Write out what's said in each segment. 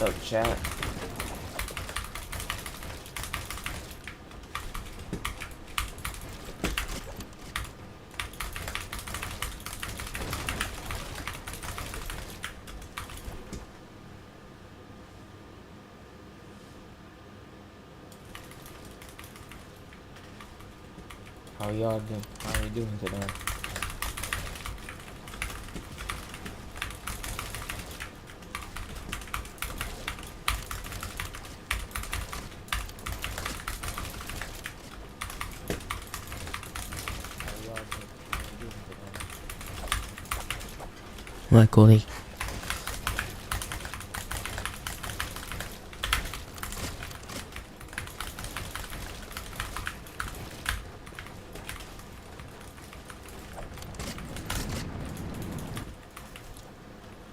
Up chat. How y'all doing? How are you doing today? My colleague.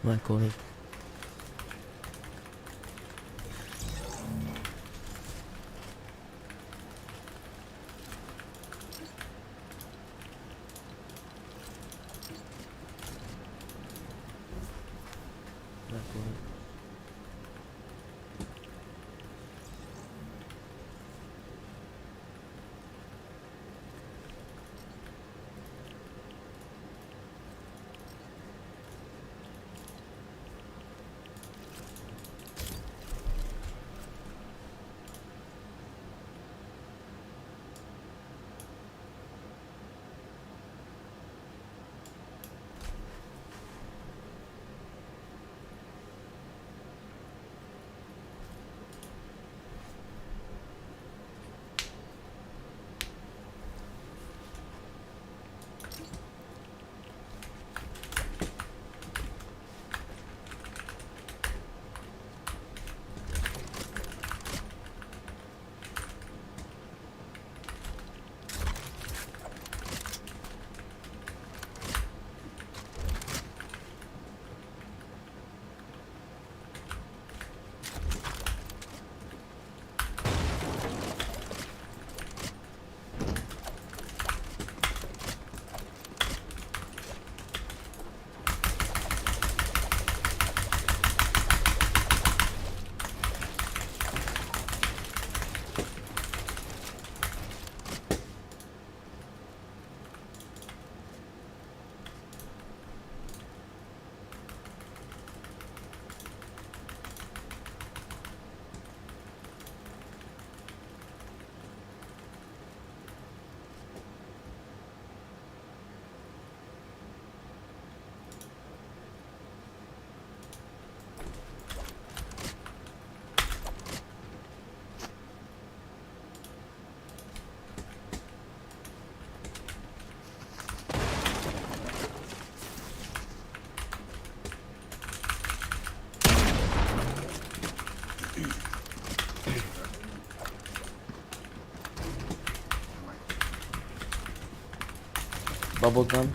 My colleague. My colleague. Bubblegum.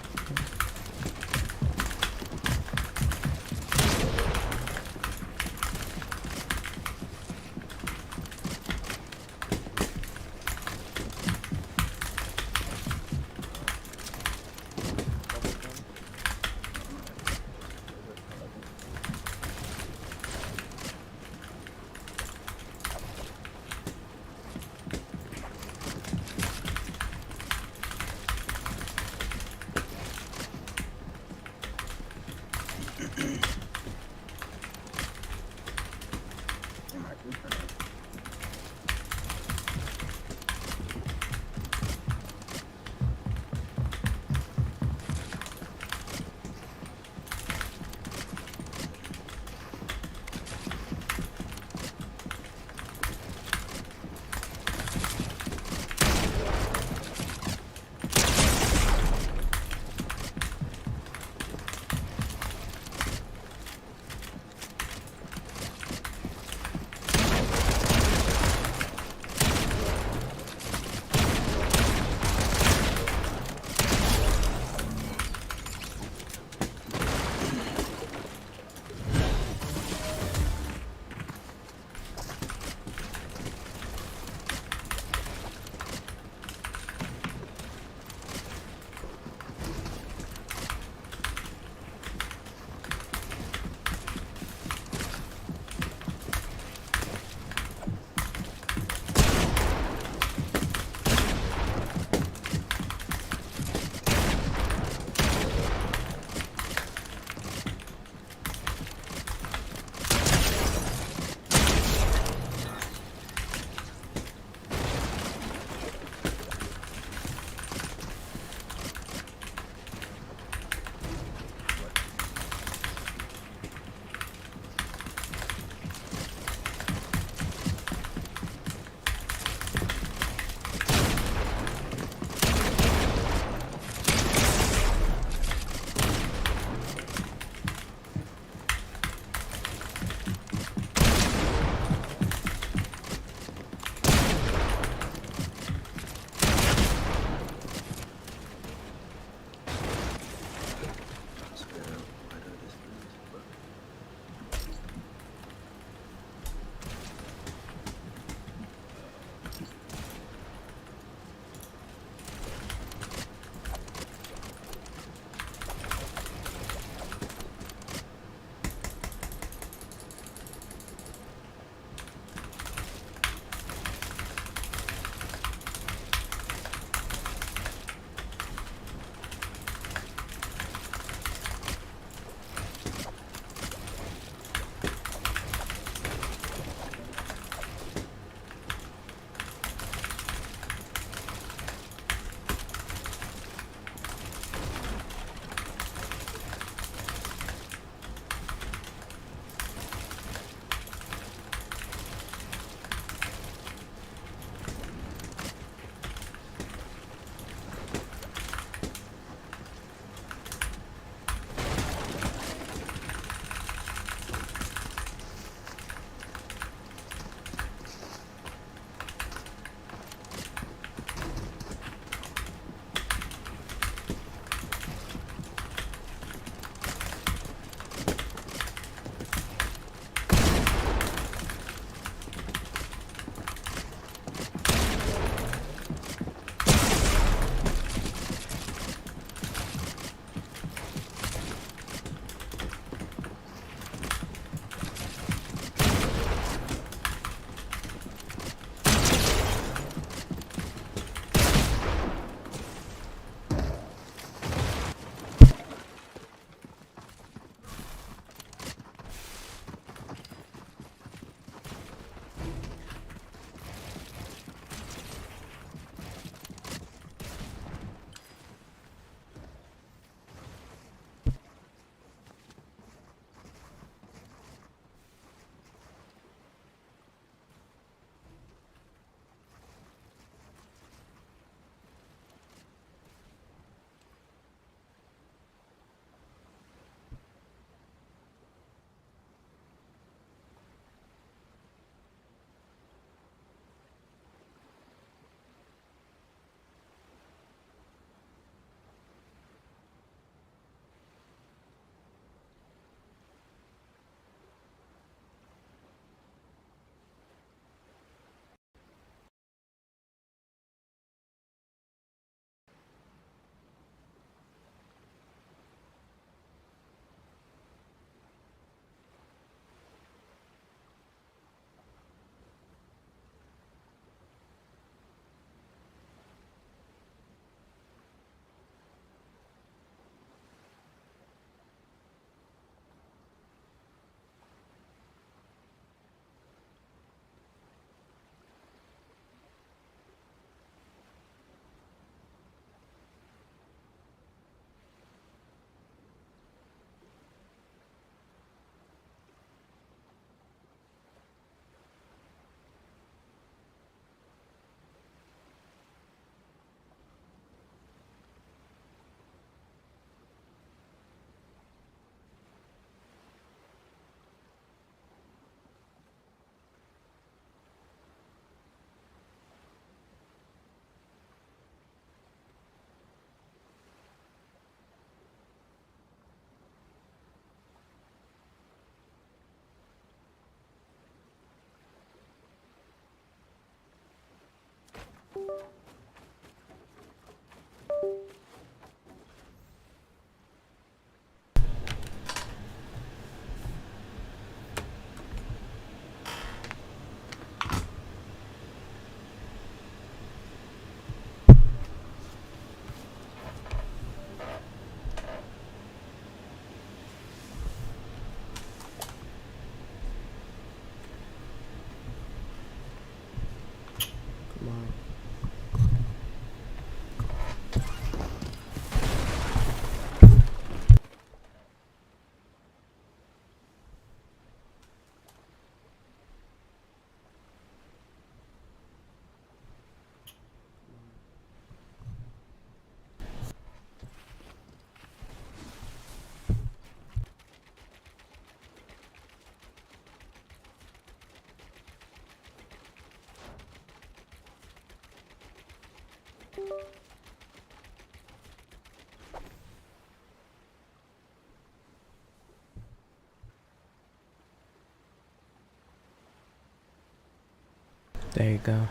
There you go.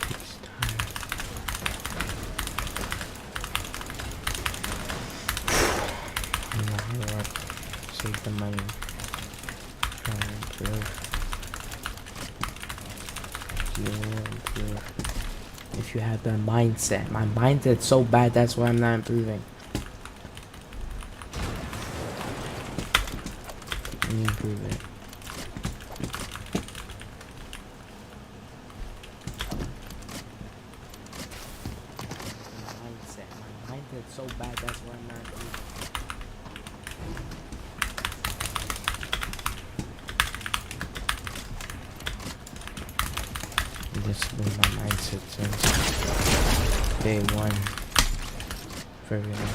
Takes time. Lord, save the money. Try and improve. If you had that mindset, my mindset's so bad, that's why I'm not improving. Let me improve it. My mindset's so bad, that's why I'm not improving. This has been my mindset since day one. For everything.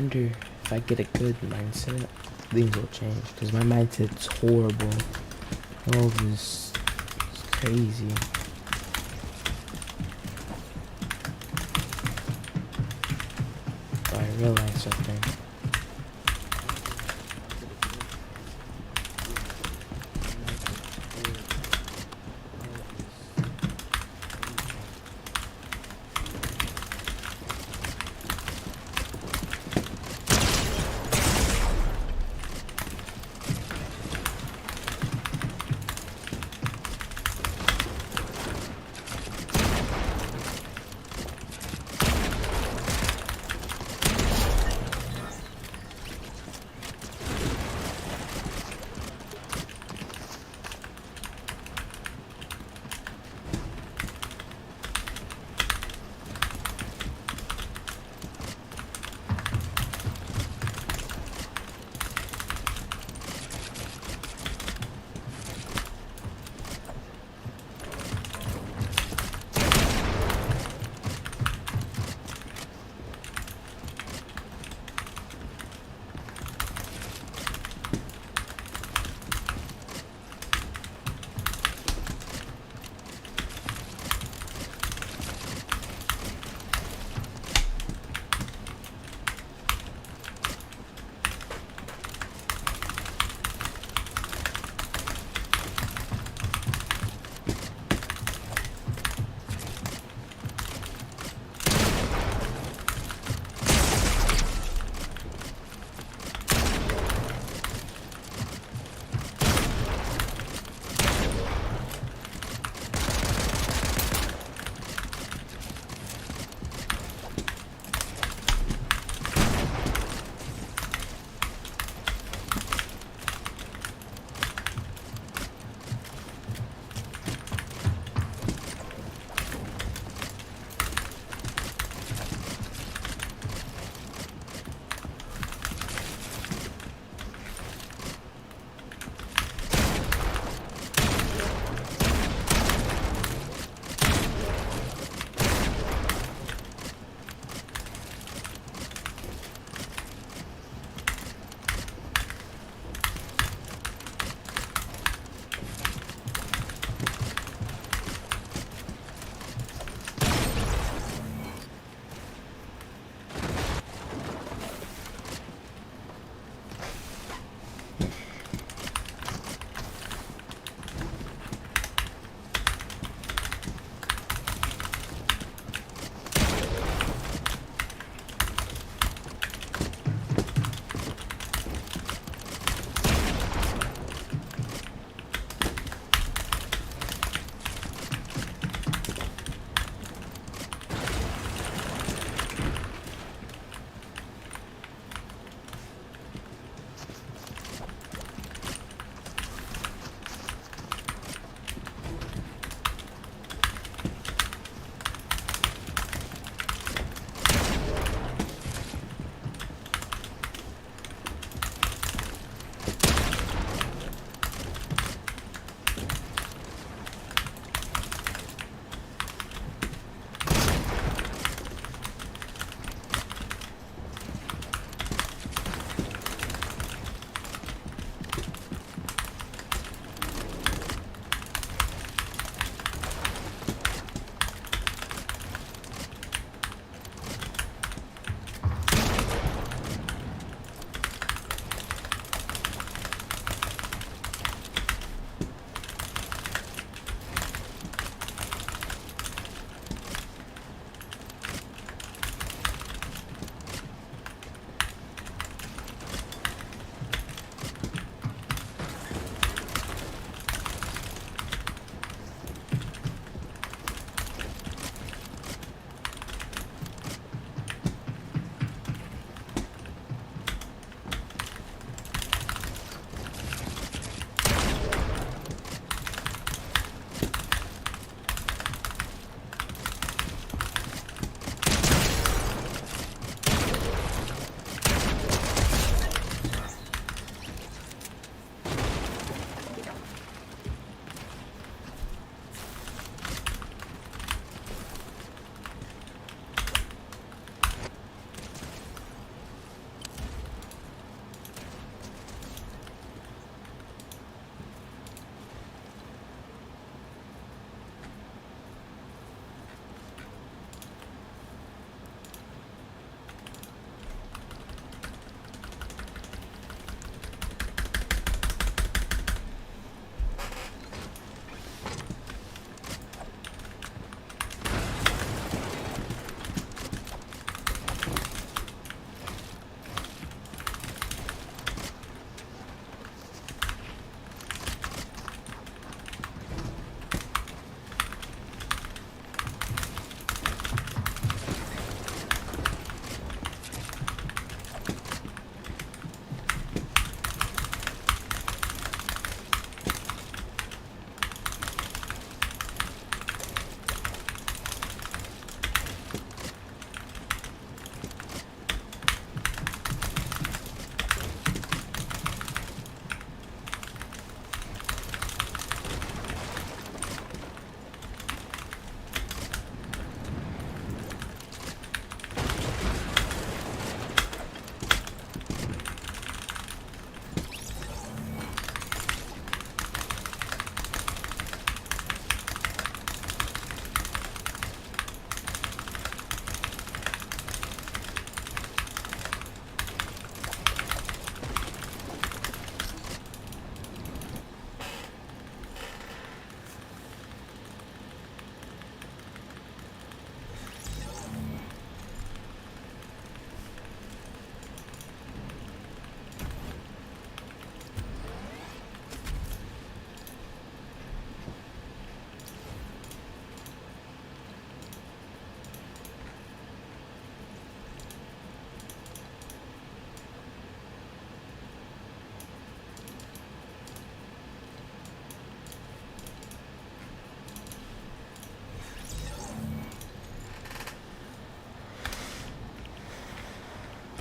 wonder if I get a good mindset, things will change. Because my mindset's horrible. All this is crazy. But I realized something.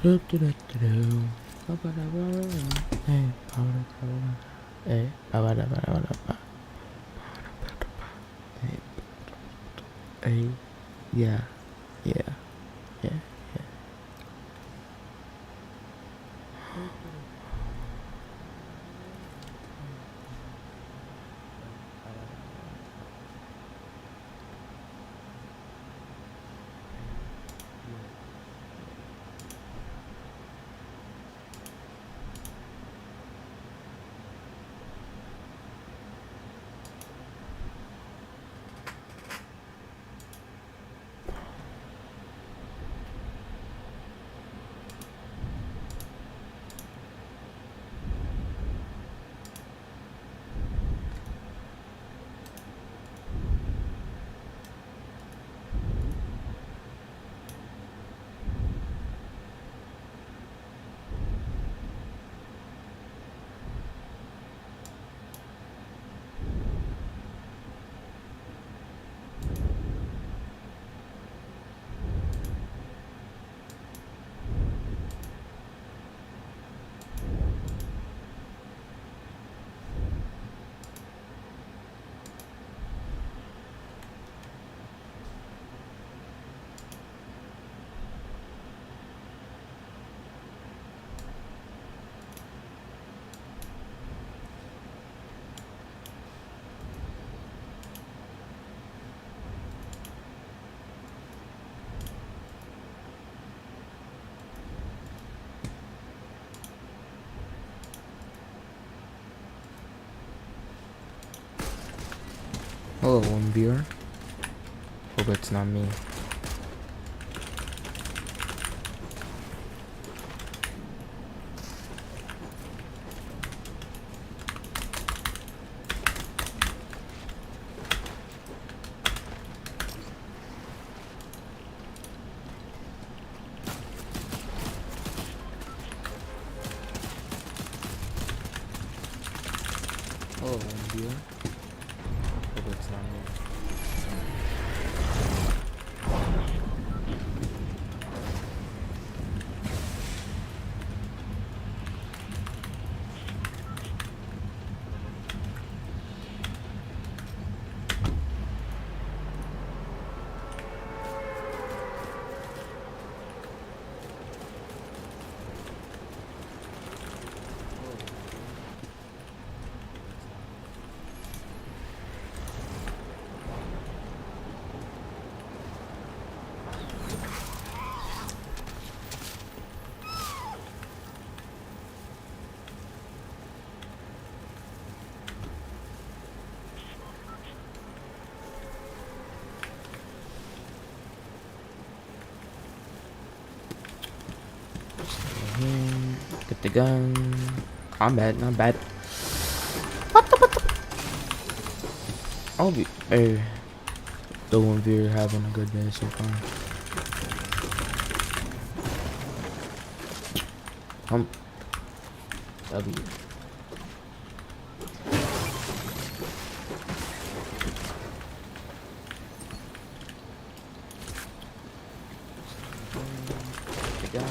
Hey, yeah, yeah, yeah, yeah. Hello, one viewer. Hope it's not me. Hello, one viewer. Hope it's not me. Get the gun. Combat, not bad. I'll be. Hey, the one viewer having a good day so far. W. Get the gun.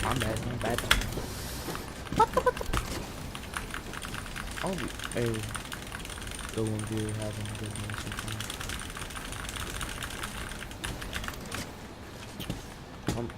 Combat, not bad. I'll be. Hey, the one viewer having a good day so far. W.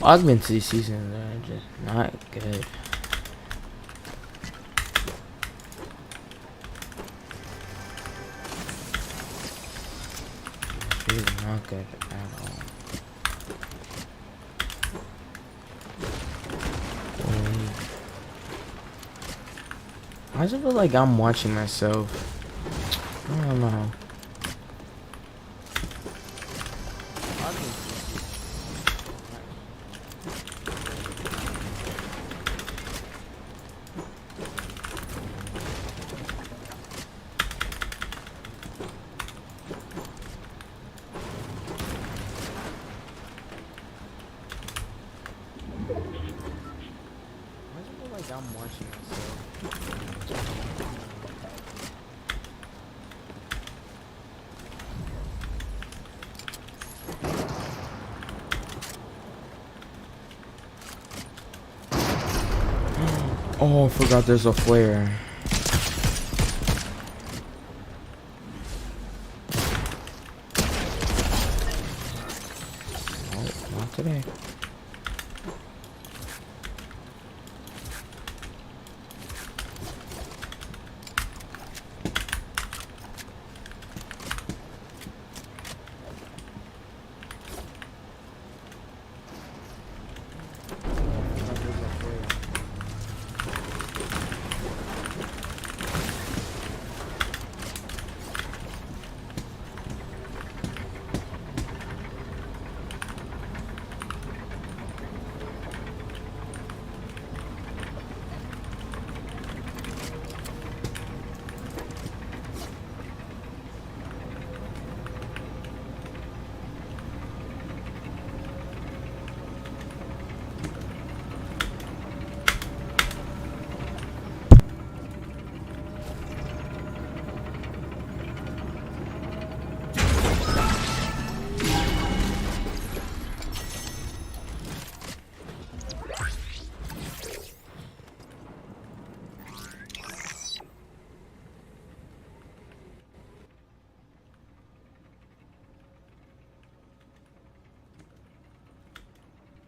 Augmented seasons are just not good. It's not good at all. I just feel like I'm watching myself. I don't know. I just feel like I'm watching myself. Oh, I forgot there's a flare. Oh, not today.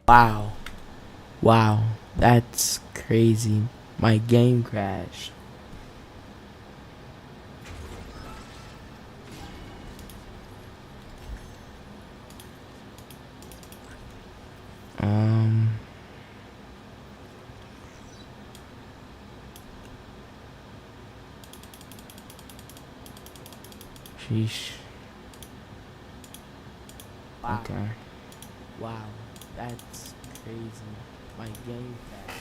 Wow. Wow. That's crazy. My game crashed. Um. Sheesh. Wow. Okay. Wow. That's crazy. My game crashed.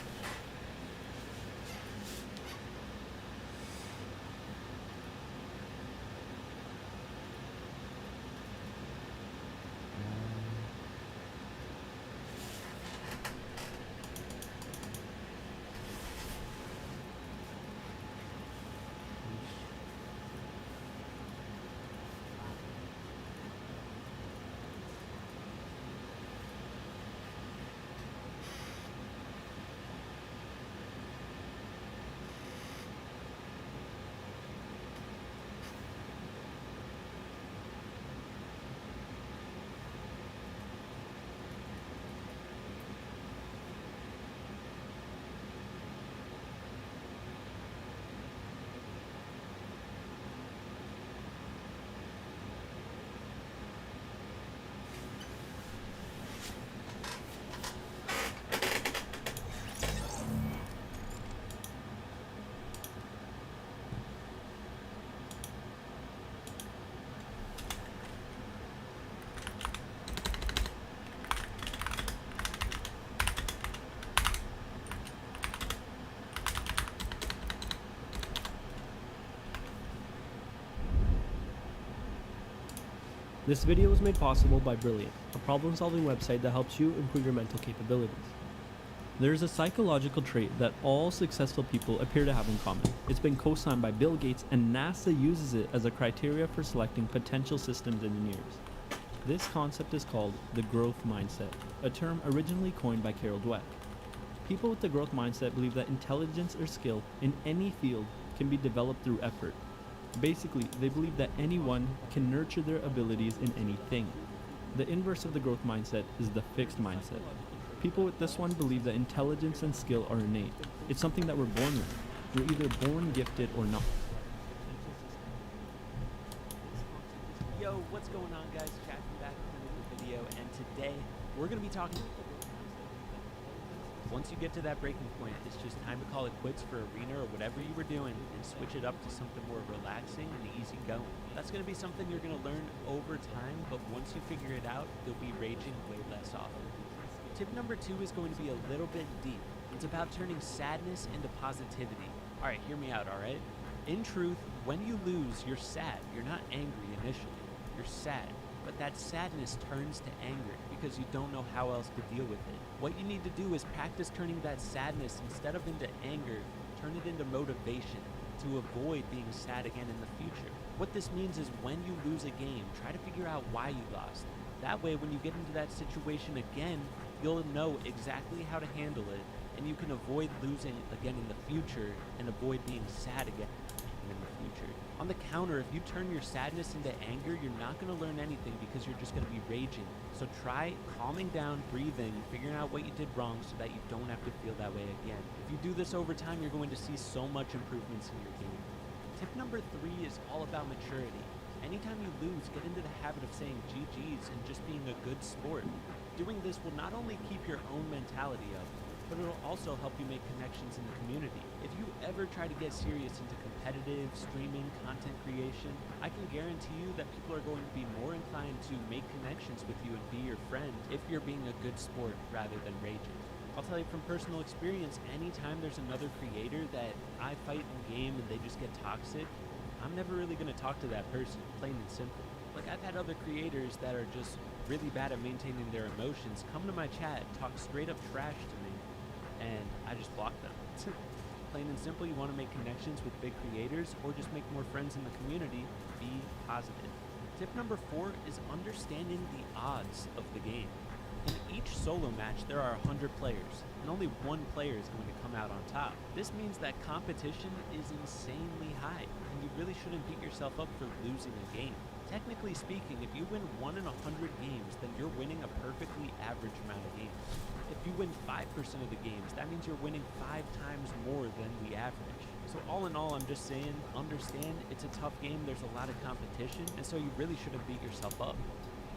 This video was made possible by Brilliant, a problem-solving website that helps you improve your mental capabilities. There is a psychological trait that all successful people appear to have in common. It's been co-signed by Bill Gates, and NASA uses it as a criteria for selecting potential systems engineers. This concept is called the growth mindset, a term originally coined by Carol Dweck. People with the growth mindset believe that intelligence or skill in any field can be developed through effort. Basically, they believe that anyone can nurture their abilities in anything. The inverse of the growth mindset is the fixed mindset. People with this one believe that intelligence and skill are innate. It's something that we're born with. We're either born gifted or not. Yo, what's going on, guys? Checking back with another video, and today we're going to be talking. Once you get to that breaking point, it's just time to call it quits for arena or whatever you were doing and switch it up to something more relaxing and easy going. That's going to be something you're going to learn over time, but once you figure it out, you'll be raging way less often. Tip number 2 is going to be a little bit deep. It's about turning sadness into positivity. Alright, hear me out, alright? In truth, when you lose, you're sad. You're not angry initially. You're sad. But that sadness turns to anger because you don't know how else to deal with it. What you need to do is practice turning that sadness instead of into anger, turn it into motivation to avoid being sad again in the future. What this means is when you lose a game, try to figure out why you lost. That way, when you get into that situation again, you'll know exactly how to handle it, and you can avoid losing again in the future and avoid being sad again in the future. On the counter, if you turn your sadness into anger, you're not going to learn anything because you're just going to be raging. So try calming down, breathing, figuring out what you did wrong so that you don't have to feel that way again. If you do this over time, you're going to see so much improvements in your game. Tip number 3 is all about maturity. Anytime you lose, get into the habit of saying GG's and just being a good sport. Doing this will not only keep your own mentality up, but it'll also help you make connections in the community. If you ever try to get serious into competitive, streaming, content creation, I can guarantee you that people are going to be more inclined to make connections with you and be your friend if you're being a good sport rather than raging. I'll tell you from personal experience, anytime there's another creator that I fight in game and they just get toxic, I'm never really going to talk to that person, plain and simple. Like, I've had other creators that are just really bad at maintaining their emotions come to my chat, talk straight up trash to me, and I just block them. Plain and simple, you want to make connections with big creators or just make more friends in the community, be positive. Tip number 4 is understanding the odds of the game. In each solo match, there are 100 players, and only one player is going to come out on top. This means that competition is insanely high, and you really shouldn't beat yourself up for losing a game. Technically speaking, if you win 1 in 100 games, then you're winning a perfectly average amount of games. If you win 5% of the games, that means you're winning 5 times more than the average. So all in all, I'm just saying, understand it's a tough game, there's a lot of competition, and so you really shouldn't beat yourself up.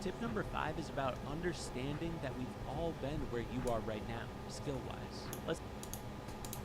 Tip number 5 is about understanding that we've all been where you are right now, skill-wise. Let's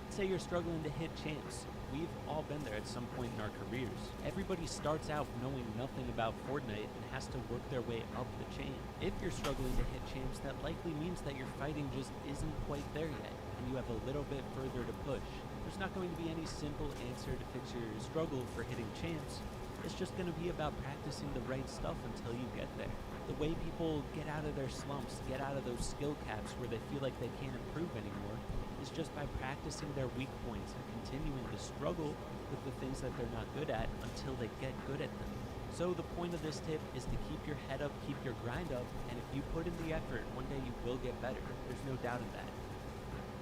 say you're struggling to hit champs. We've all been there at some point in our careers. Everybody starts out knowing nothing about Fortnite and has to work their way up the chain. If you're struggling to hit champs, that likely means that your fighting just isn't quite there yet, and you have a little bit further to push. There's not going to be any simple answer to fix your struggle for hitting champs. It's just going to be about practicing the right stuff until you get there. The way people get out of their slumps, get out of those skill caps where they feel like they can't improve anymore, is just by practicing their weak points and continuing to struggle with the things that they're not good at until they get good at them. So the point of this tip is to keep your head up, keep your grind up, and if you put in the effort, one day you will get better. There's no doubt in that.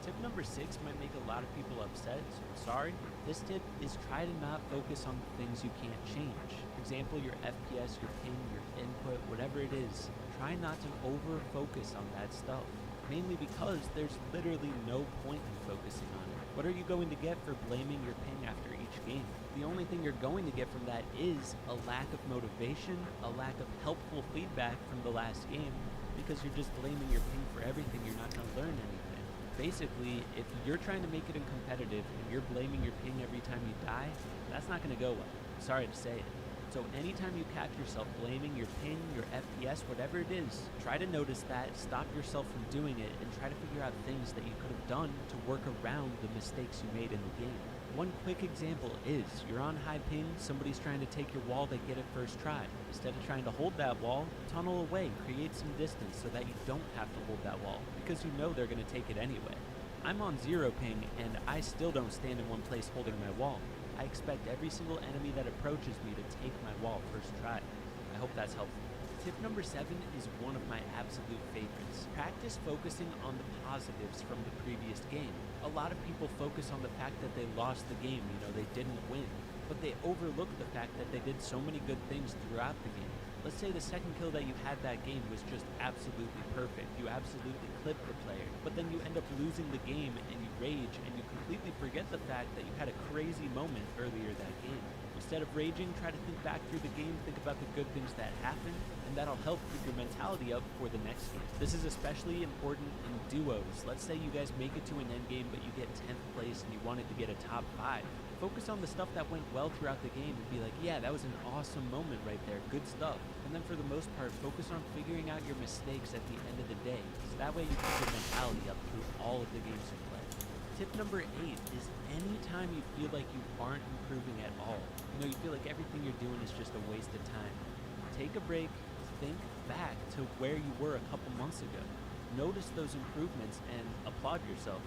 Tip number 6 might make a lot of people upset, so I'm sorry. This tip is try to not focus on the things you can't change. For example, your FPS, your ping, your input, whatever it is. Try not to over-focus on that stuff. Mainly because there's literally no point in focusing on it. What are you going to get for blaming your ping after each game? The only thing you're going to get from that is a lack of motivation, a lack of helpful feedback from the last game, because you're just blaming your ping for everything. You're not going to learn anything. Basically, if you're trying to make it in competitive and you're blaming your ping every time you die, that's not going to go well. Sorry to say it. So anytime you catch yourself blaming your ping, your FPS, whatever it is, try to notice that, stop yourself from doing it, and try to figure out things that you could have done to work around the mistakes you made in the game. One quick example is, you're on high ping, somebody's trying to take your wall, they get it first try. Instead of trying to hold that wall, tunnel away, create some distance so that you don't have to hold that wall, because you know they're going to take it anyway. I'm on 0 ping, and I still don't stand in one place holding my wall. I expect every single enemy that approaches me to take my wall first try. I hope that's helpful. Tip number 7 is one of my absolute favorites. Practice focusing on the positives from the previous game. A lot of people focus on the fact that they lost the game, they didn't win. But they overlook the fact that they did so many good things throughout the game. Let's say the second kill that you had that game was just absolutely perfect. You absolutely clipped the player, but then you end up losing the game and you rage and you completely forget the fact that you had a crazy moment earlier that game. Instead of raging, try to think back through the game, think about the good things that happened, and that'll help keep your mentality up for the next game. This is especially important in duos. Let's say you guys make it to an end game, but you get 10th place and you wanted to get a top 5. Focus on the stuff that went well throughout the game and be like, yeah, that was an awesome moment right there, good stuff. And then for the most part, focus on figuring out your mistakes at the end of the day, so that way you keep your mentality up through all of the games you play. Tip number 8 is anytime you feel like you aren't improving at all, you feel like everything you're doing is just a waste of time, take a break, think back to where you were a couple months ago. Notice those improvements and applaud yourself,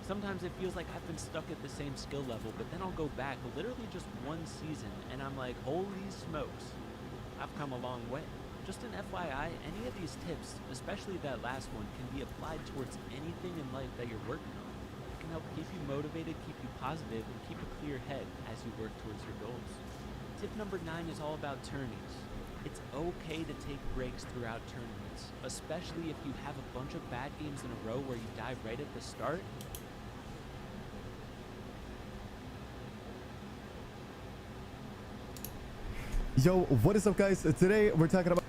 Sometimes it feels like I've been stuck at the same skill level, but then I'll go back literally just one season and I'm like, holy smokes, I've come a long way. Just an FYI, any of these tips, especially that last one, can be applied towards anything in life that you're working on. It can help keep you motivated, keep you positive, and keep a clear head as you work towards your goals. Tip number 9 is all about tourneys. It's okay to take breaks throughout tournaments, especially if you have a bunch of bad games in a row where you die right at the start. Yo, what is up guys? Today we're talking about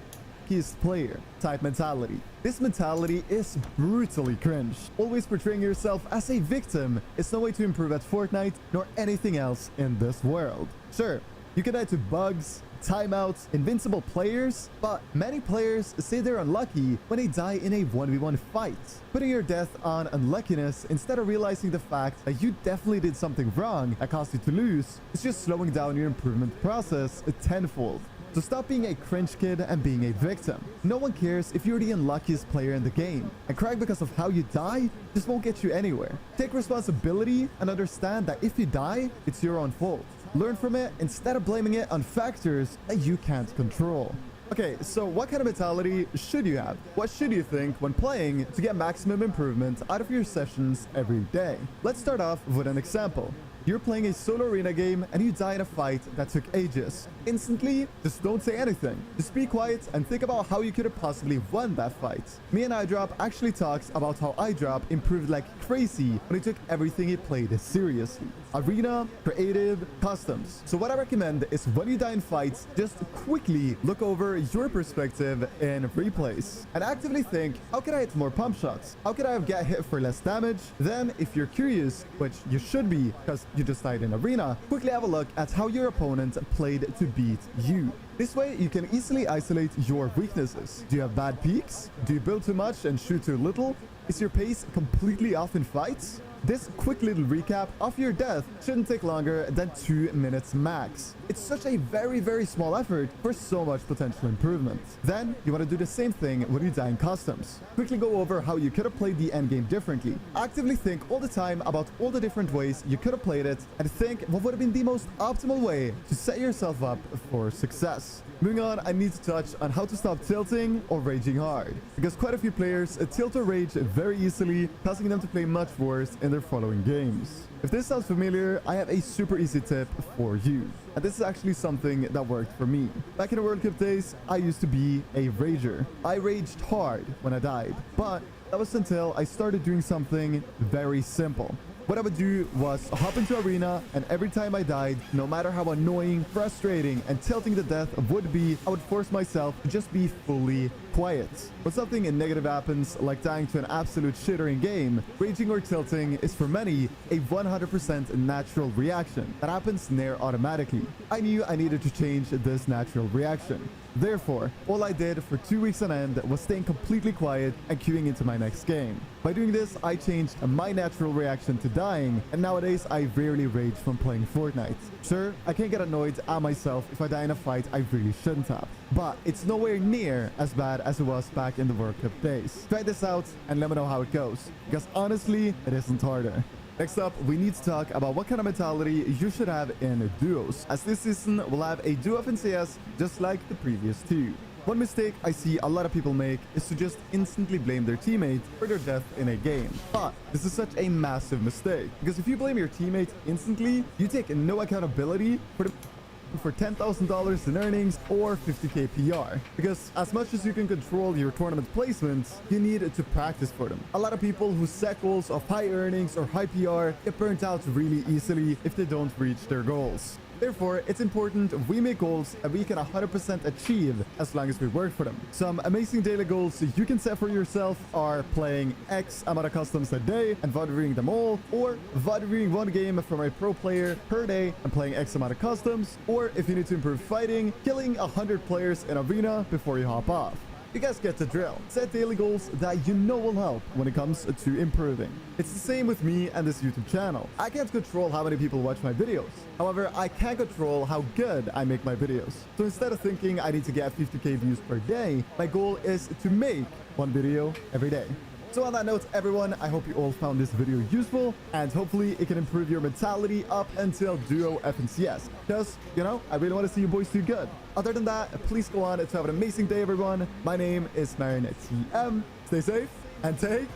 his player type mentality. This mentality is brutally cringe. Always portraying yourself as a victim is no way to improve at Fortnite nor anything else in this world. Sure, you can die to bugs, timeouts, invincible players, but many players say they're unlucky when they die in a 1v1 fight. Putting your death on unluckiness instead of realizing the fact that you definitely did something wrong that caused you to lose is just slowing down your improvement process tenfold. So stop being a cringe kid and being a victim. No one cares if you're the unluckiest player in the game, and crying because of how you die just won't get you anywhere. Take responsibility and understand that if you die, it's your own fault. Learn from it instead of blaming it on factors that you can't control. Okay, so what kind of mentality should you have? What should you think when playing to get maximum improvement out of your sessions every day? Let's start off with an example. You're playing a solo arena game and you die in a fight that took ages. Instantly, just don't say anything. Just be quiet and think about how you could have possibly won that fight. Me and iDrop actually talks about how iDrop improved like crazy when he took everything he played seriously. Arena, creative, customs. So what I recommend is when you die in fights, just quickly look over your perspective in replays and actively think, how can I hit more pump shots? How can I get hit for less damage? Then if you're curious, which you should be because you just died in arena, quickly have a look at how your opponent played to beat you. This way you can easily isolate your weaknesses. Do you have bad peaks? Do you build too much and shoot too little? Is your pace completely off in fights? This quick little recap of your death shouldn't take longer than 2 minutes max. It's such a very small effort for so much potential improvement. Then you want to do the same thing when you die in customs. Quickly go over how you could have played the endgame differently. Actively think all the time about all the different ways you could have played it and think what would have been the most optimal way to set yourself up for success. Moving on, I need to touch on how to stop tilting or raging hard, because quite a few players tilt or rage very easily, causing them to play much worse in their following games. If this sounds familiar, I have a super easy tip for you. And this is actually something that worked for me. Back in the World Cup days, I used to be a rager. I raged hard when I died, but that was until I started doing something very simple. What I would do was hop into arena, and every time I died, no matter how annoying, frustrating, and tilting the death would be, I would force myself to just be fully quiet. When something negative happens, like dying to an absolute shitter in game, raging or tilting is for many a 100% natural reaction that happens near automatically. I knew I needed to change this natural reaction. Therefore, all I did for 2 weeks on end was staying completely quiet and queuing into my next game. By doing this, I changed my natural reaction to dying, and nowadays I rarely rage from playing Fortnite. Sure, I can get annoyed at myself if I die in a fight I really shouldn't have, but it's nowhere near as bad as it was back in the World Cup days. Try this out and let me know how it goes, because honestly, it isn't harder. Next up, we need to talk about what kind of mentality you should have in duos, as this season will have a duo of NCS just like the previous two. One mistake I see a lot of people make is to just instantly blame their teammate for their death in a game. But this is such a massive mistake, because if you blame your teammate instantly, you take no accountability for the for $10,000 in earnings or 50k PR. Because as much as you can control your tournament placements, you need to practice for them. A lot of people who set goals of high earnings or high PR get burnt out really easily if they don't reach their goals. Therefore, it's important we make goals that we can 100% achieve as long as we work for them. Some amazing daily goals you can set for yourself are playing X amount of customs a day and VOD them all, or VOD one game from a pro player per day and playing X amount of customs, or if you need to improve fighting, killing 100 players in arena before you hop off. You guys get the drill. Set daily goals that you know will help when it comes to improving. It's the same with me and this YouTube channel. I can't control how many people watch my videos. However, I can control how good I make my videos. So instead of thinking I need to get 50k views per day, my goal is to make one video every day. So on that note, everyone, I hope you all found this video useful, and hopefully it can improve your mentality up until Duo FNCS. Because, you know, I really want to see you boys do good. Other than that, please go on to have an amazing day, everyone. My name is Marin TM. Stay safe and take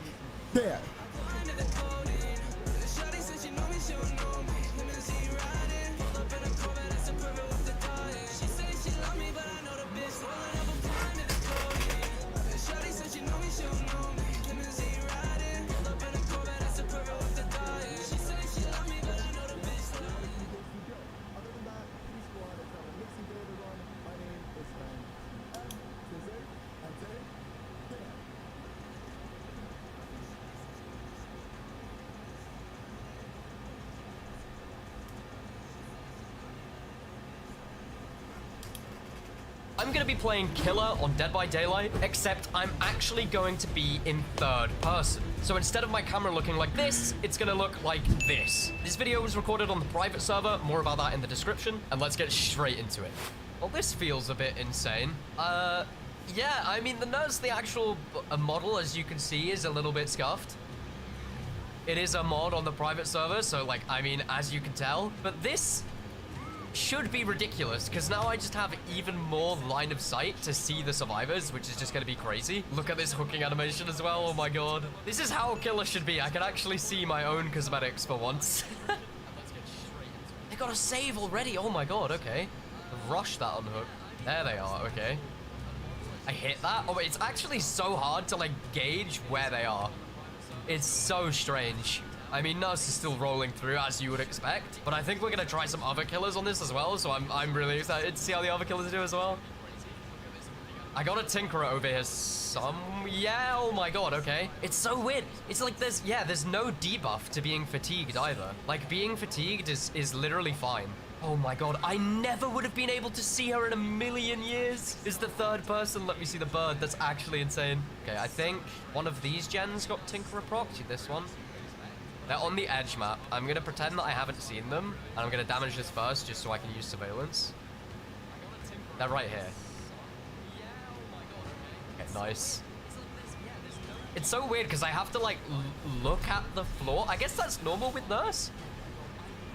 care. I'm going to be playing Killer on Dead by Daylight, except I'm actually going to be in third person. So instead of my camera looking like this, it's going to look like this. This video was recorded on the private server, more about that in the description, and let's get straight into it. Well, this feels a bit insane. Yeah, I mean, the actual model, as you can see, is a little bit scuffed. It is a mod on the private server, so, like, I mean, as you can tell. But this should be ridiculous, because now I just have even more line of sight to see the survivors, which is just going to be crazy. Look at this hooking animation as well. Oh my god. This is how Killer should be. I can actually see my own cosmetics for once. They got a save already. Oh my god, okay. Rush that unhook. There they are, okay. I hit that. Oh, wait, it's actually so hard to, like, gauge where they are. It's so strange. I mean, Nurse is still rolling through, as you would expect, but I think we're gonna try some other killers on this as well, so I'm really excited to see how the other killers do as well. I got a Tinkerer over here yeah, oh my god, okay. It's so weird. It's like there's no debuff to being fatigued either. Like, being fatigued is literally fine. Oh my god, I never would have been able to see her in a million years. Is the third person. Let me see the bird. That's actually insane. Okay, I think one of these gens got Tinkerer proc. This one. They're on the edge map. I'm going to pretend that I haven't seen them, and I'm going to damage this first just so I can use surveillance. They're right here. Okay, nice. It's so weird because I have to, like, look at the floor. I guess that's normal with Nurse.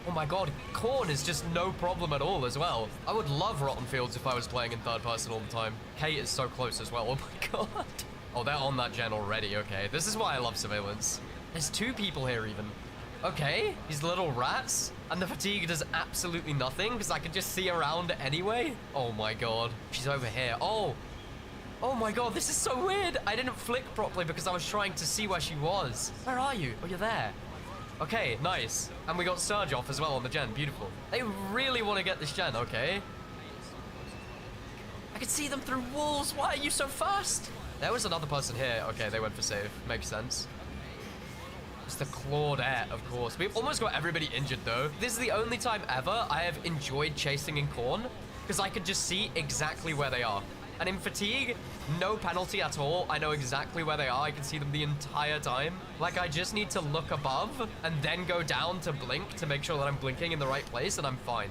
Oh my god, Corn is just no problem at all as well. I would love Rotten Fields if I was playing in third person all the time. Kate is so close as well. Oh my god. Oh, they're on that gen already. Okay, this is why I love surveillance. There's two people here even. Okay, these little rats. And the fatigue does absolutely nothing because I can just see around anyway. Oh my god. She's over here. Oh. Oh my god, this is so weird. I didn't flick properly because I was trying to see where she was. Where are you? Oh, you're there. Okay, nice. And we got Surge off as well on the gen. Beautiful. They really want to get this gen. Okay. I can see them through walls. Why are you so fast? There was another person here. Okay, they went for save. Makes sense. It's the Claudette, of course. We've almost got everybody injured, though. This is the only time ever I have enjoyed chasing in Corn, because I could just see exactly where they are. And in Fatigue, no penalty at all. I know exactly where they are. I can see them the entire time. Like, I just need to look above and then go down to blink to make sure that I'm blinking in the right place, and I'm fine.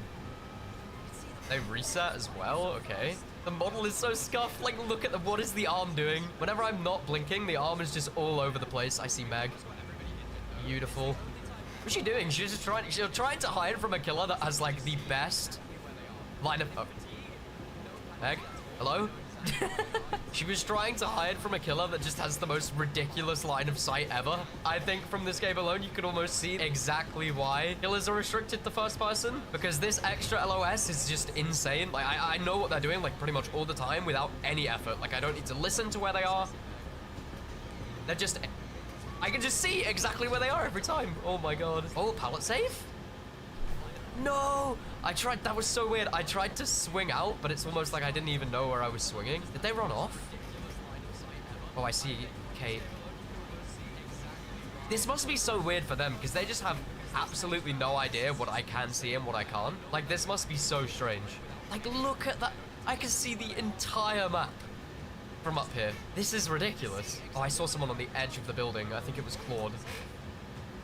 They reset as well? Okay. The model is so scuffed. Like, look at what is the arm doing? Whenever I'm not blinking, the arm is just all over the place. I see Meg. Beautiful. What's she doing? She's just trying to hide from a killer that has, like, the best line of... Oh. Meg? Hello? She was trying to hide from a killer that just has the most ridiculous line of sight ever. I think from this game alone, you can almost see exactly why killers are restricted to first person, because this extra LOS is just insane. Like, I know what they're doing, like, pretty much all the time without any effort. Like, I don't need to listen to where they are. They're just... I can just see exactly where they are every time. Oh my god. Oh, pallet safe? No! I tried, that was so weird. I tried to swing out, but it's almost like I didn't even know where I was swinging. Did they run off? Oh, I see. Okay. This must be so weird for them, because they just have absolutely no idea what I can see and what I can't. Like, this must be so strange. Like, look at that. I can see the entire map from up here. This is ridiculous. Oh, I saw someone on the edge of the building. I think it was Claude.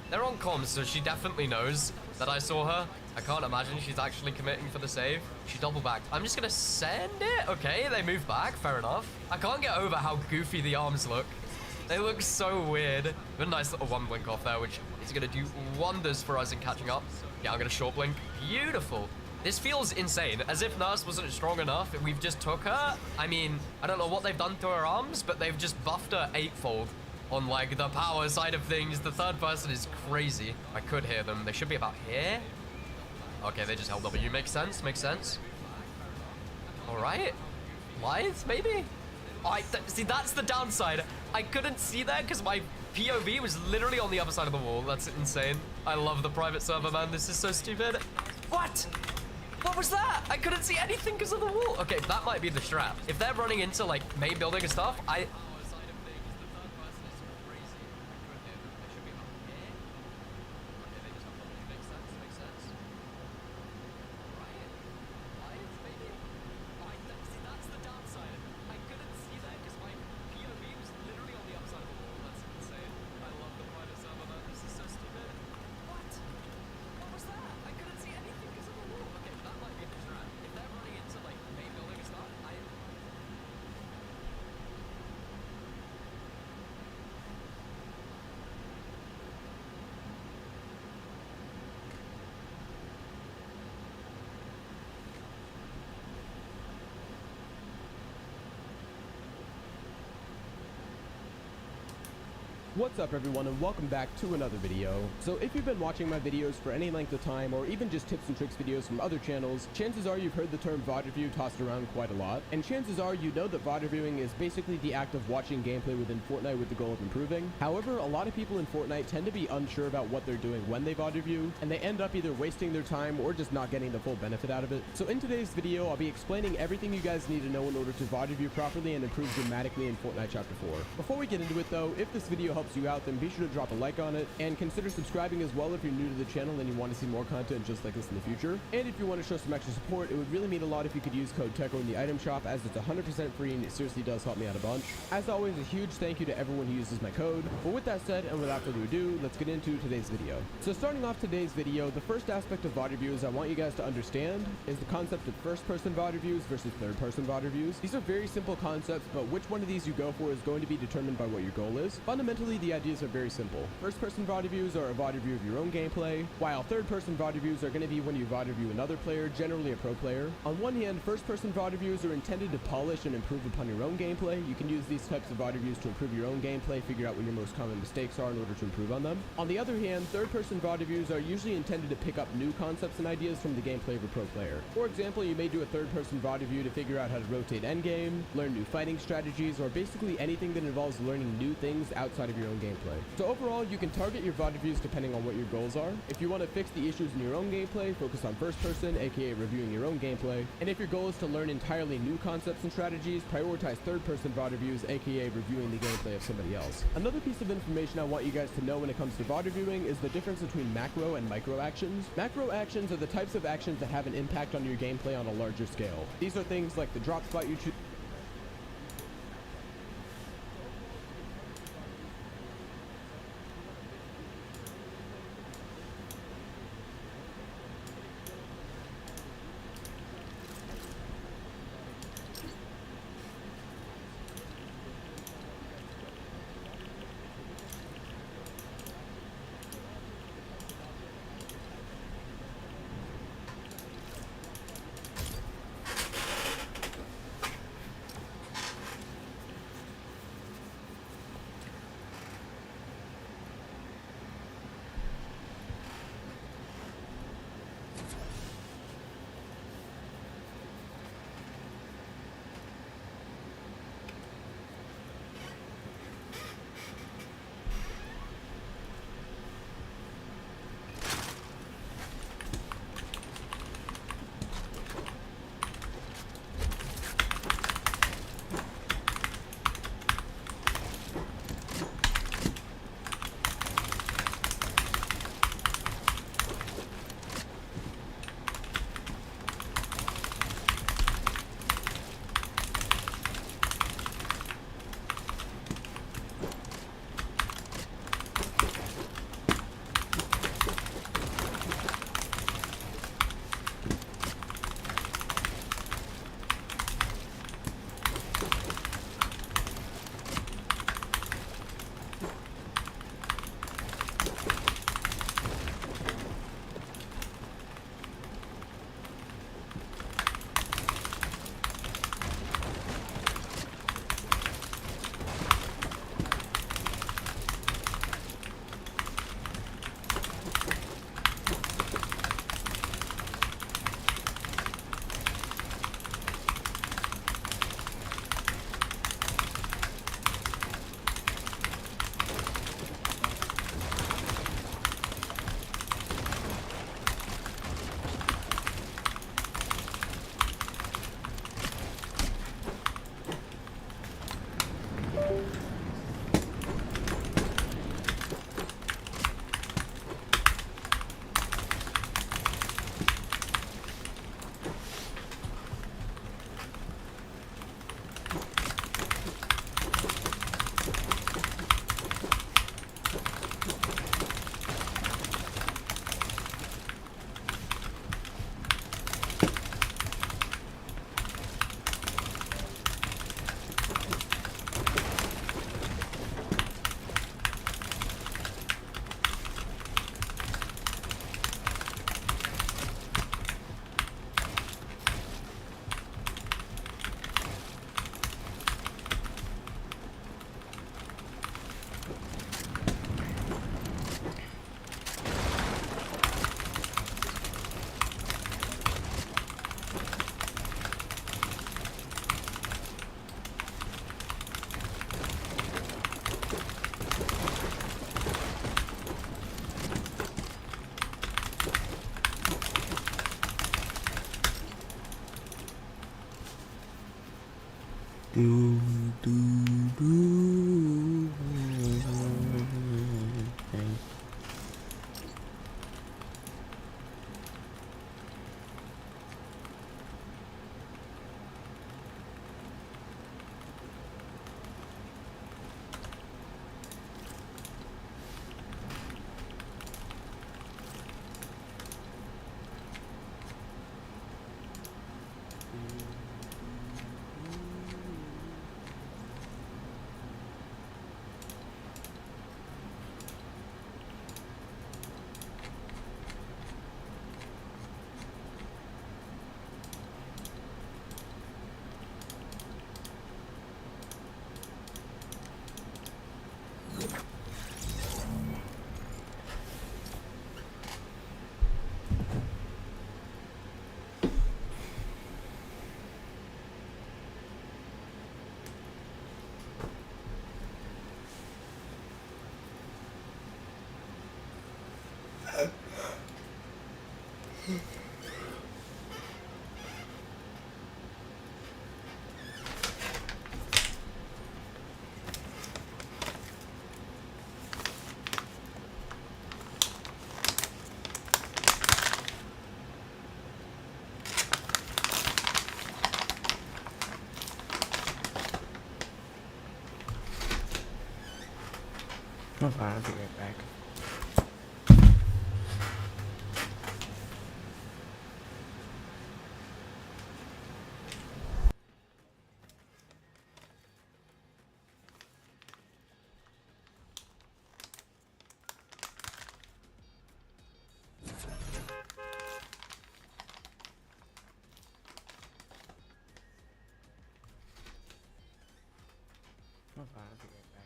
They're on comms, so she definitely knows that I saw her. I can't imagine she's actually committing for the save. She double backed. I'm just gonna send it. Okay, they move back. Fair enough. I can't get over how goofy the arms look. They look so weird. A nice little one blink off there, which is gonna do wonders for us in catching up. Yeah, I'm gonna short blink. Beautiful. This feels insane, as if Nurse wasn't strong enough and we've just took her. I mean, I don't know what they've done to her arms, but they've just buffed her eightfold on, like, the power side of things. The third person is crazy. I could hear them. They should be about here. Okay, they just held W. Makes sense, makes sense. All right. Lithe, maybe? Oh, see, that's the downside. I couldn't see that because my POV was literally on the other side of the wall. That's insane. I love the private server, man. This is so stupid. What? What was that? I couldn't see anything because of the wall. Okay, that might be the strat. If they're running into, like, main building and stuff, What's up everyone and welcome back to another video. So if you've been watching my videos for any length of time or even just tips and tricks videos from other channels, chances are you've heard the term VOD review tossed around quite a lot. And chances are you know that VOD reviewing is basically the act of watching gameplay within Fortnite with the goal of improving. However, a lot of people in Fortnite tend to be unsure about what they're doing when they VOD review, and they end up either wasting their time or just not getting the full benefit out of it. So in today's video, I'll be explaining everything you guys need to know in order to VOD review properly and improve dramatically in Fortnite Chapter 4. Before we get into it though, if this video helps you out, then be sure to drop a like on it, and consider subscribing as well if you're new to the channel and you want to see more content just like this in the future. And if you want to show some extra support, it would really mean a lot if you could use code TECHO in the item shop, as it's 100% free and it seriously does help me out a bunch. As always, a huge thank you to everyone who uses my code. But with that said, and without further ado, let's get into today's video. So starting off today's video, the first aspect of VOD reviews I want you guys to understand is the concept of first-person VOD reviews versus third-person VOD reviews. These are very simple concepts, but which one of these you go for is going to be determined by what your goal is. Fundamentally, the ideas are very simple. First-person VOD reviews are a VOD review of your own gameplay, while third-person VOD reviews are going to be when you VOD review another player, generally a pro player. On one hand, first-person VOD reviews are intended to polish and improve upon your own gameplay. You can use these types of VOD reviews to improve your own gameplay, figure out what your most common mistakes are in order to improve on them. On the other hand, third-person VOD reviews are usually intended to pick up new concepts and ideas from the gameplay of a pro player. For example, you may do a third-person VOD review to figure out how to rotate endgame, learn new fighting strategies, or basically anything that involves learning new things outside of your own gameplay. So overall, you can target your VOD reviews depending on what your goals are. If you want to fix the issues in your own gameplay, focus on first person, aka reviewing your own gameplay. And if your goal is to learn entirely new concepts and strategies, prioritize third person VOD reviews, aka reviewing the gameplay of somebody else. Another piece of information I want you guys to know when it comes to VOD reviewing is the difference between macro and micro actions. Macro actions are the types of actions that have an impact on your gameplay on a larger scale. These are things like the drop spot you choose. Do, do, do. Dang. Oh, I'll be right back. Oh, I'll be right back.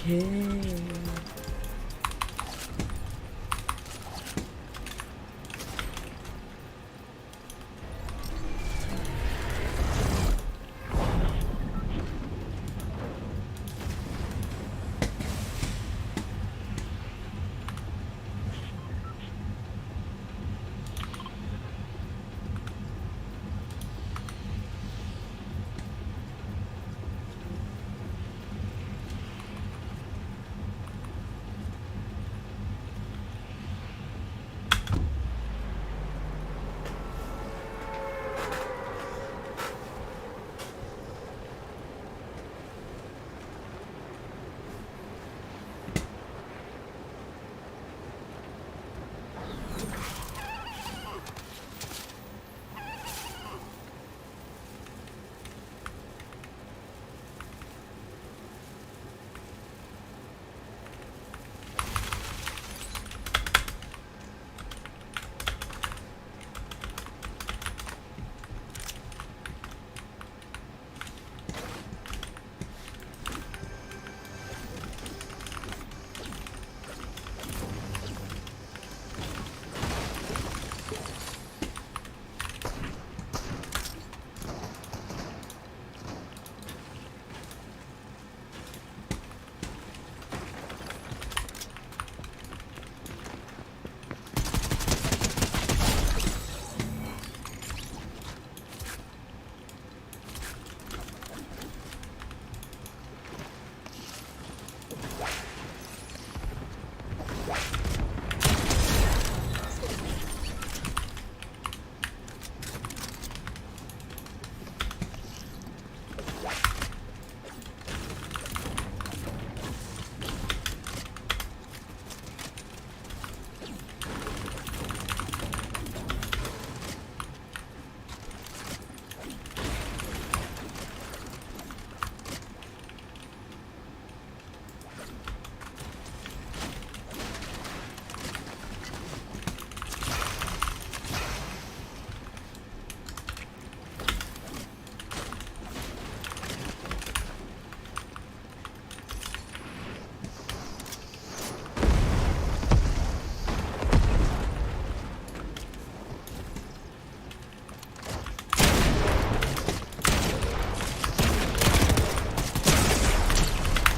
Okay.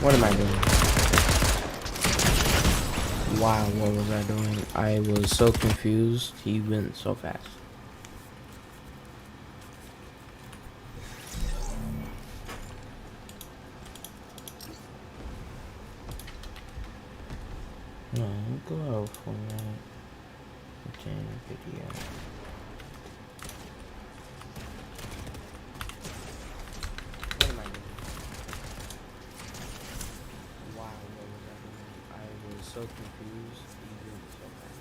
What am I doing? Wow, what was I doing? I was so confused. He went so fast. No, go out for that. Video. What am I doing? Wow, what was I doing? I was so confused. He went so fast.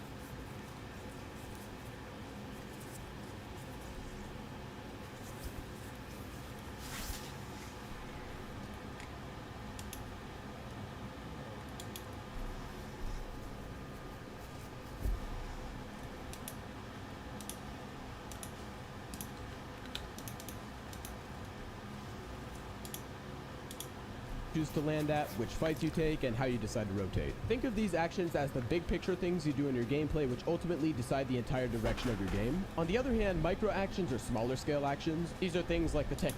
choose to land at, which fights you take, and how you decide to rotate. Think of these actions as the big picture things you do in your gameplay, which ultimately decide the entire direction of your game. On the other hand, micro actions are smaller scale actions. These are things like the tech.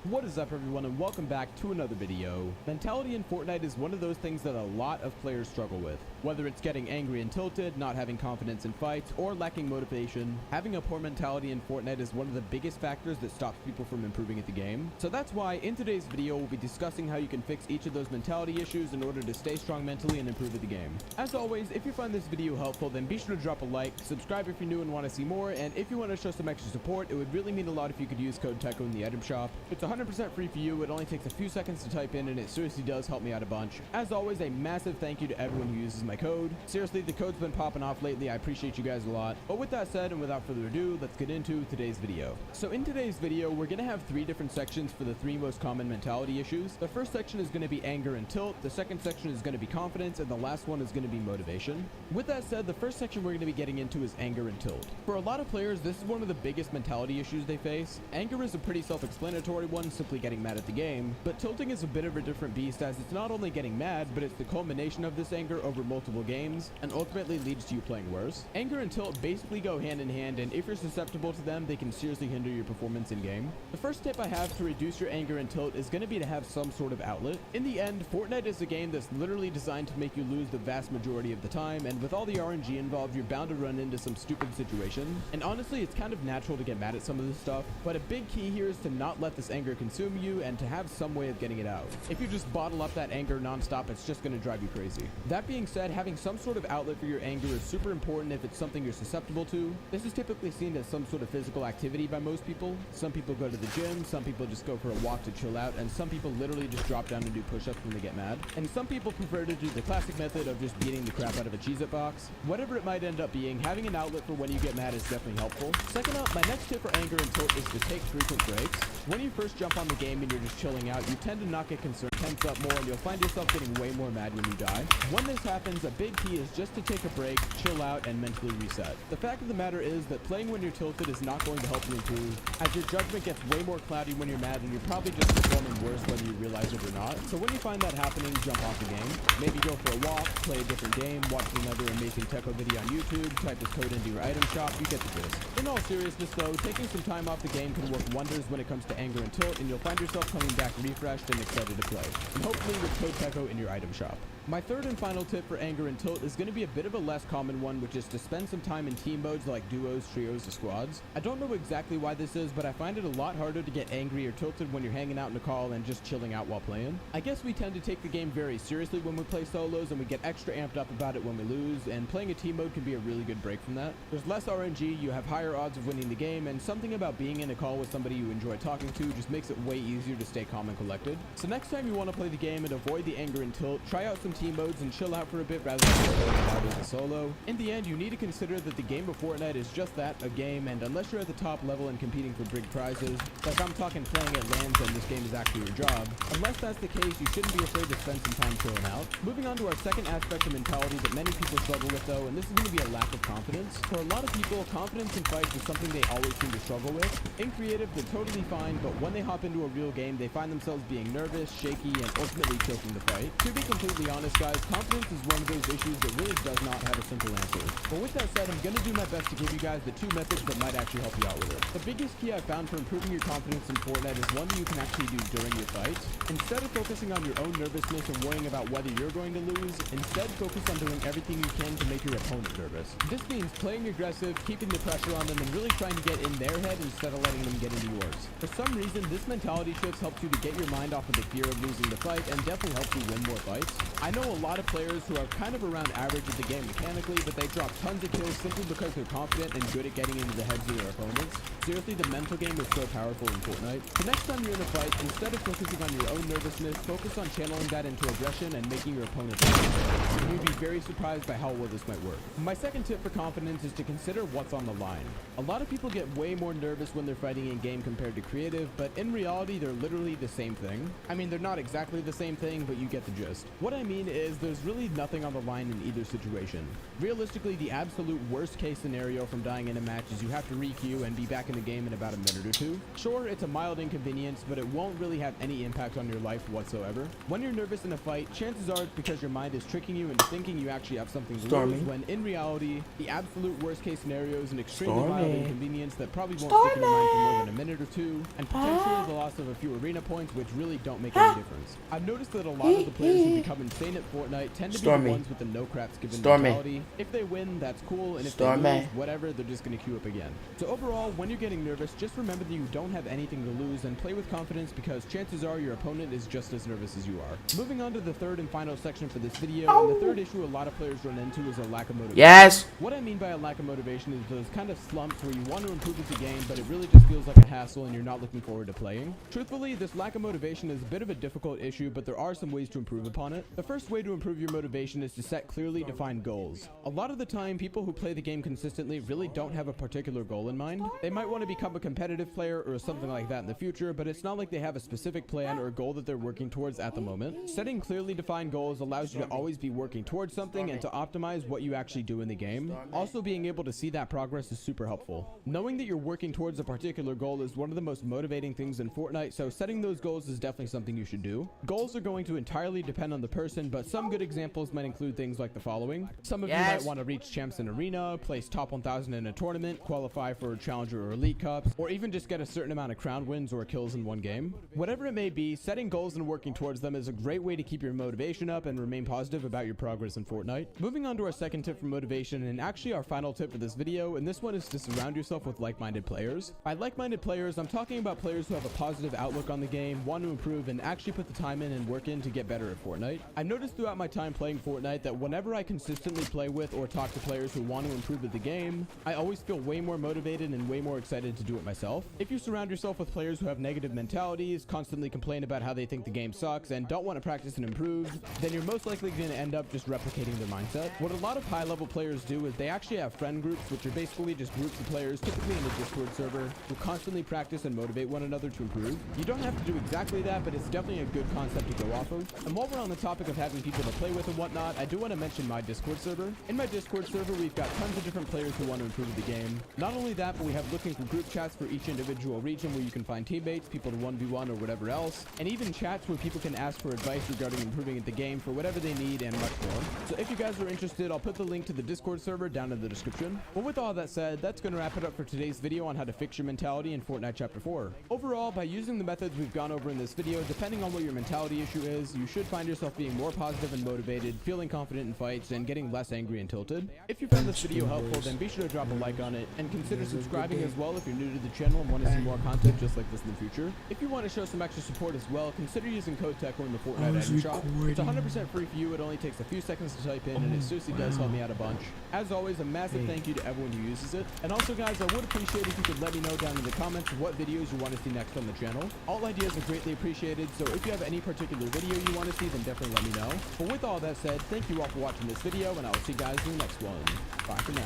What is up, everyone, and welcome back to another video. Mentality in Fortnite is one of those things that a lot of players struggle with. Whether it's getting angry and tilted, not having confidence in fights, or lacking motivation, having a poor mentality in Fortnite is one of the biggest factors that stops people from improving at the game. So that's why in today's video we'll be discussing how you can fix each of those mentality issues in order to stay strong mentally and improve at the game. As always, if you find this video helpful, then be sure to drop a like, subscribe if you're new and want to see more, and if you want to show some extra support, it would really mean a lot if you could use code TECHO in the item shop. It's 100% free for you. It only takes a few seconds to type in, and it seriously does help me out a bunch. As always, a massive thank you to everyone who uses my code. Seriously, the code's been popping off lately. I appreciate you guys a lot. But with that said, and without further ado, let's get into today's video. So in today's video, we're going to have 3 different sections for the 3 most common mentality issues. The first section is going to be anger and tilt. The second section is going to be confidence, and the last one is going to be motivation. With that said, the first section we're going to be getting into is anger and tilt. For a lot of players, this is one of the biggest mentality issues they face. Anger is a pretty self-explanatory one, simply getting mad at the game, but tilting is a bit of a different beast, as it's not only getting mad, but it's the culmination of this anger over multiple games, and ultimately leads to you playing worse. Anger and tilt basically go hand in hand, and if you're susceptible to them, they can seriously hinder your performance in game. The first tip I have to reduce your anger and tilt is going to be to have some sort of outlet. In the end, Fortnite is a game that's literally designed to make you lose the vast majority of the time, and with all the RNG involved, you're bound to run into some stupid situation. And honestly, it's kind of natural to get mad at some of this stuff, but a big key here is to not let this anger consume you and to have some way of getting it out. If you just bottle up that anger nonstop, it's just going to drive you crazy. That being said, having some sort of outlet for your anger is super important if it's something you're susceptible to. This is typically seen as some sort of physical activity by most people. Some people go to the gym, some people just go for a walk to chill out, and some people literally just drop down and do push-ups when they get mad. And some people prefer to do the classic method of just beating the crap out of a Cheez-It box. Whatever it might end up being, having an outlet for when you get mad is definitely helpful. Second up, my next tip for anger and tilt is to take frequent breaks. When you first jump on the game and you're just chilling out, you tend to not get concerned, tense up more, and you'll find yourself getting way more mad when you die. When this happens, a big key is just to take a break, chill out, and mentally reset. The fact of the matter is that playing when you're tilted is not going to help you improve, as your judgment gets way more cloudy when you're mad, and you're probably just performing worse whether you realize it or not. So when you find that happening, jump off the game. Maybe go for a walk, play a different game, watch another amazing TECHO video on YouTube, type this code into your item shop, you get the gist. In all seriousness though, taking some time off the game can work wonders when it comes to anger and tilt, and you'll find yourself coming back refreshed and excited to play, and hopefully with code TECHO in your item shop. My third and final tip for anger and tilt is going to be a bit of a less common one, which is to spend some time in team modes like duos, trios, or squads. I don't know exactly why this is, but I find it a lot harder to get angry or tilted when you're hanging out in a call and just chilling out while playing. I guess we tend to take the game very seriously when we play solos, and we get extra amped up about it when we lose, and playing a team mode can be a really good break from that. There's less RNG, you have higher odds of winning the game, and something about being in a call with somebody you enjoy talking to just makes it way easier to stay calm and collected. So next time you want to play the game and avoid the anger and tilt, try out some team modes and chill out for a bit rather than playing it out as a solo. In the end, you need to consider that the game of Fortnite is just that, a game, and unless you're at the top level and competing for big prizes, like I'm talking playing at LANs and this game is actually your job, unless that's the case, you shouldn't be afraid to spend some time chilling out. Moving on to our second aspect of mentality that many people struggle with though, and this is going to be a lack of confidence. For a lot of people, confidence in fights is something they always seem to struggle with. In creative, they're totally fine, but when they hop into a real game, they find themselves being nervous, shaky, and ultimately choking the fight. To be completely honest guys, confidence is one of those issues that really does not have a simple answer. But with that said, I'm going to do my best to give you guys the two methods that might actually help you out with it. The biggest key I've found for improving your confidence in Fortnite is one that you can actually do during your fights. Instead of focusing on your own nervousness and worrying about whether you're going to lose, instead focus on doing everything you can to make your opponent nervous. This means playing aggressive, keeping the pressure on them, and really trying to get in their head instead of letting them get into yours. For some reason, this mentality shift helps you to get your mind off of the fear of losing the fight and definitely helps you win more fights. I know a lot of players who are kind of around average at the game mechanically, but they drop tons of kills simply because they're confident and good at getting into the heads of their opponents. Seriously, the mental game is so powerful in Fortnite. The next time you're in a fight, instead of focusing on your own nervousness, focus on channeling that into aggression and making your opponent nervous. And you'd be very surprised by how well this might work. My second tip for confidence is to consider what's on the line. A lot of people get way more nervous when they're fighting in game compared to creative, but in reality, they're literally the same thing. I mean, they're not exactly the same thing, but you get the gist. What I mean is there's really nothing on the line in either situation. Realistically, the absolute worst case scenario from dying in a match is you have to re-queue and be back in the game in about a minute or two. Sure, it's a mild inconvenience, but it won't really have any impact on your life whatsoever. When you're nervous in a fight, chances are it's because your mind is tricking you into thinking you actually have something to lose, when in reality, the absolute worst case scenario is an extremely mild inconvenience that probably won't stick in your mind for more than a minute or two, and potentially the loss of a few arena points, which really don't make any difference. I've noticed that a lot of the players who become insane at Fortnite tend to be the ones with the no craps given mentality. If they win, that's cool, and if they lose, whatever, they're just going to queue up again. So overall, when you're getting nervous, just remember that you don't have anything to lose and play with confidence because chances are your opponent is just as nervous as you are. Moving on to the third and final section for this video, and the third issue a lot of players run into is a lack of motivation. Yes! What I mean by a lack of motivation is those kind of slumps where you want to improve with the game, but it really just feels like a hassle and you're not looking forward to playing. Truthfully, this lack of motivation is a bit of a difficult issue, but there are some ways to improve upon it. The first way to improve your motivation is to set clearly defined goals. A lot of the time, people who play the game consistently really don't have a particular goal in mind. They might want to become a competitive player or something like that in the future, but it's not like they have a specific plan or goal that they're working towards at the moment. Setting clearly defined goals allows you to always be working towards something and to optimize what you actually do in the game. Also, being able to see that progress is super helpful. Knowing that you're working towards a particular goal is one of the most motivating things in Fortnite, so setting those goals is definitely something you should do. Goals are going to entirely depend on the person, but some good examples might include things like the following. Some of you might want to reach champs in arena, place top 1000 in a tournament, qualify for challenger or elite cups, or even just get a certain amount of crown wins or kills in one game. Whatever it may be, setting goals and working towards them is a great way to keep your motivation up and remain positive about your progress in Fortnite. Moving on to our second tip for motivation, and actually our final tip for this video, and this one is to surround yourself with like-minded players. By like-minded players, I'm talking about players who have a positive outlook on the game, want to improve, and actually put the time in and work in to get better at Fortnite. I noticed throughout my time playing Fortnite that whenever I consistently play with or talk to players who want to improve at the game, I always feel way more motivated and way more excited to do it myself. If you surround yourself with players who have negative mentalities, constantly complain about how they think the game sucks, and don't want to practice and improve, then you're most likely going to end up just replicating their mindset. What a lot of high-level players do is they actually have friend groups, which are basically just groups of players, typically in a Discord server, who constantly practice and motivate one another to improve. You don't have to do exactly that, but it's definitely a good concept to go off of. And while we're on the topic of having people to play with and whatnot, I do want to mention my Discord server. In my Discord server, we've got tons of different players who want to improve the game. Not only that, but we have looking for group chats for each individual region where you can find teammates, people to 1v1 or whatever else, and even chats where people can ask for advice regarding improving at the game for whatever they need and much more. So if you guys are interested, I'll put the link to the Discord server down in the description. Well, with all that said, that's going to wrap it up for today's video on how to fix your mentality in Fortnite Chapter 4. Overall, by using the methods we've gone over in this video, depending on what your mentality issue is, you should find yourself being more positive and motivated, feeling confident in fights, and getting less angry and tilted. If you found this video helpful, then be sure to drop a like on it, and consider subscribing as well if you're new to the channel and want to see more content just like this in the future. If you want to show some extra support as well, consider using code TECHO in the Fortnite item shop. It's 100% free for you, it only takes a few seconds to type in, and it seriously does help me out a bunch. As always, a massive thank you to everyone who uses it. And also guys, I would appreciate if you could let me know down in the comments what videos you want to see next on the channel. All ideas are greatly appreciated, so if you have any particular video you want to see, then definitely let me know. But with all that said, thank you all for watching this video, and I will see you guys in the next one. Bye for now.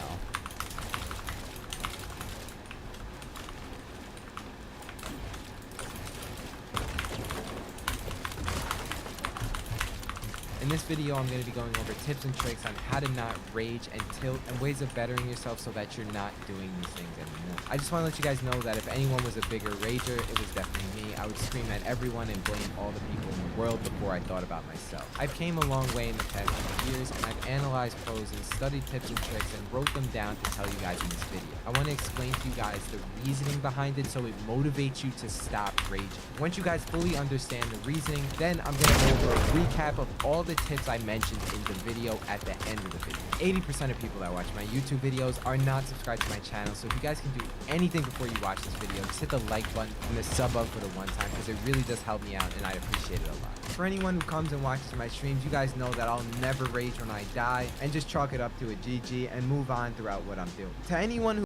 In this video, I'm going to be going over tips and tricks on how to not rage and tilt and ways of bettering yourself so that you're not doing these things anymore. I just want to let you guys know that if anyone was a bigger rager, it was definitely me. I would scream at everyone and blame all the people in the world before I thought about myself. I've came a long way in the past few years, and I've analyzed poses, studied tips and tricks, and wrote them down to tell you guys in this video. I want to explain to you guys the reasoning behind it so it motivates you to stop raging. Once you guys fully understand the reasoning, then I'm going to go over a recap of all the tips I mentioned in the video at the end of the video. 80% of people that watch my YouTube videos are not subscribed to my channel, so if you guys can do anything before you watch this video, just hit the like button and the sub up for the one time, because it really does help me out and I appreciate it a lot. For anyone who comes and watches my streams, you guys know that I'll never rage when I die, and just chalk it up to a GG and move on throughout what I'm doing. To anyone who